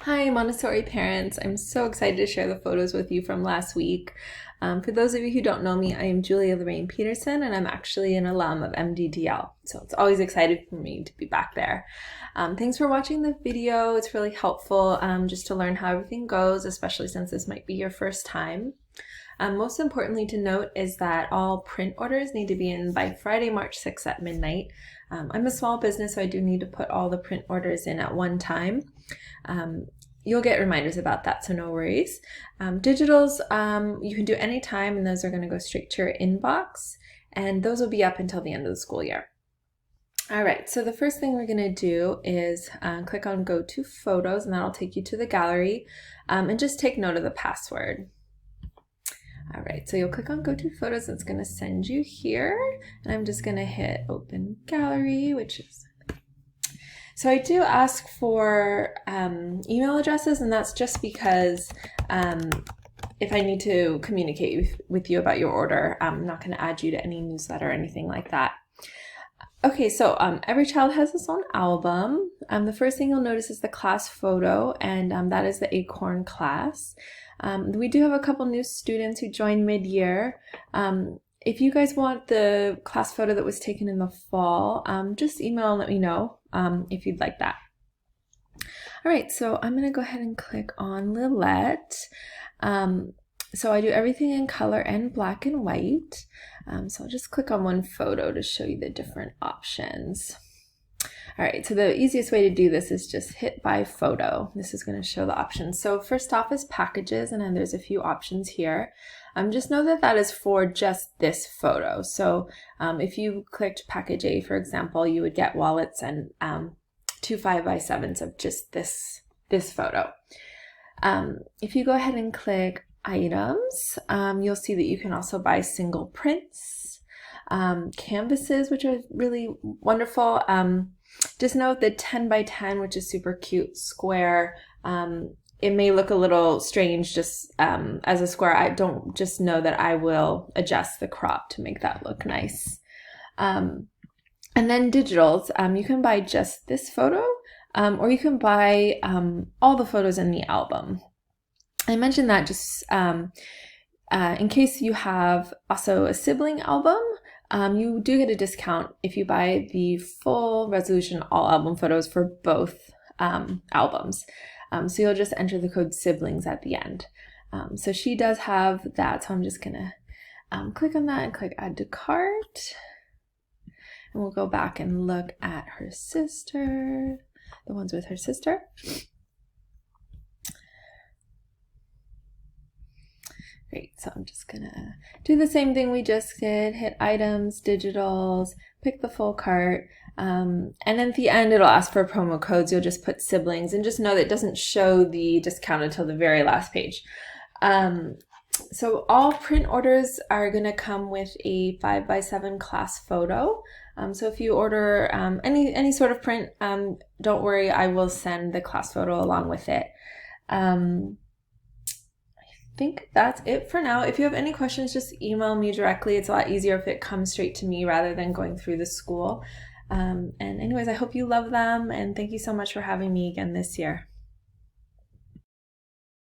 Hi, Montessori parents. I'm so excited to share the photos with you from last week. For those of you who don't know me, I am Julia Lorraine Peterson, and I'm actually an alum of MDDL. So it's always exciting for me to be back there. Thanks for watching the video. It's really helpful just to learn how everything goes, especially since this might be your first time. Most importantly to note is that all print orders need to be in by Friday, March 6th at midnight. I'm a small business, so I do need to put all the print orders in at one time. You'll get reminders about that, so no worries. Digitals, you can do any time, and those are going to go straight to your inbox, and those will be up until the end of the school year. All right, so the first thing we're going to do is click on Go to Photos, and that'll take you to the gallery, and just take note of the password. All right, so you'll click on Go to Photos, and it's going to send you here, and I'm just going to hit Open Gallery, which is... So I do ask for email addresses, and that's just because if I need to communicate with you about your order, I'm not going to add you to any newsletter or anything like that. Okay, so every child has its own album. The first thing you'll notice is the class photo, and that is the Acorn class. We do have a couple new students who joined mid-year. If you guys want the class photo that was taken in the fall, just email and let me know if you'd like that. All right, so I'm gonna go ahead and click on Lilette. So I do everything in color and black and white. So I'll just click on one photo to show you the different options. All right, so the easiest way to do this is just hit by photo. This is going to show the options. So first off is packages, and then there's a few options here. Just know that that is for just this photo. So if you clicked package A, for example, you would get wallets and 2 5x7s of just this photo. If you go ahead and click items, you'll see that you can also buy single prints, canvases, which are really wonderful. Just note the 10 by 10, which is super cute square. It may look a little strange just as a square. I don't just know that I will adjust the crop to make that look nice. And then digitals, you can buy just this photo, or you can buy all the photos in the album. I mentioned that just in case you have also a sibling album. You do get a discount if you buy the full resolution all album photos for both albums. So you'll just enter the code siblings at the end. So she does have that, so I'm just gonna click on that and click add to cart. And we'll go back and look at her sister, the ones with her sister. Great, so I'm just gonna do the same thing we just did, hit items, digitals, pick the full cart, and then at the end it'll ask for promo codes. You'll just put siblings, and just know that it doesn't show the discount until the very last page. So all print orders are gonna come with a 5x7 class photo. So if you order any sort of print, don't worry, I will send the class photo along with it. I think that's it for now. If you have any questions, just email me directly. It's a lot easier if it comes straight to me rather than going through the school. And anyways, I hope you love them, and thank you so much for having me again this year.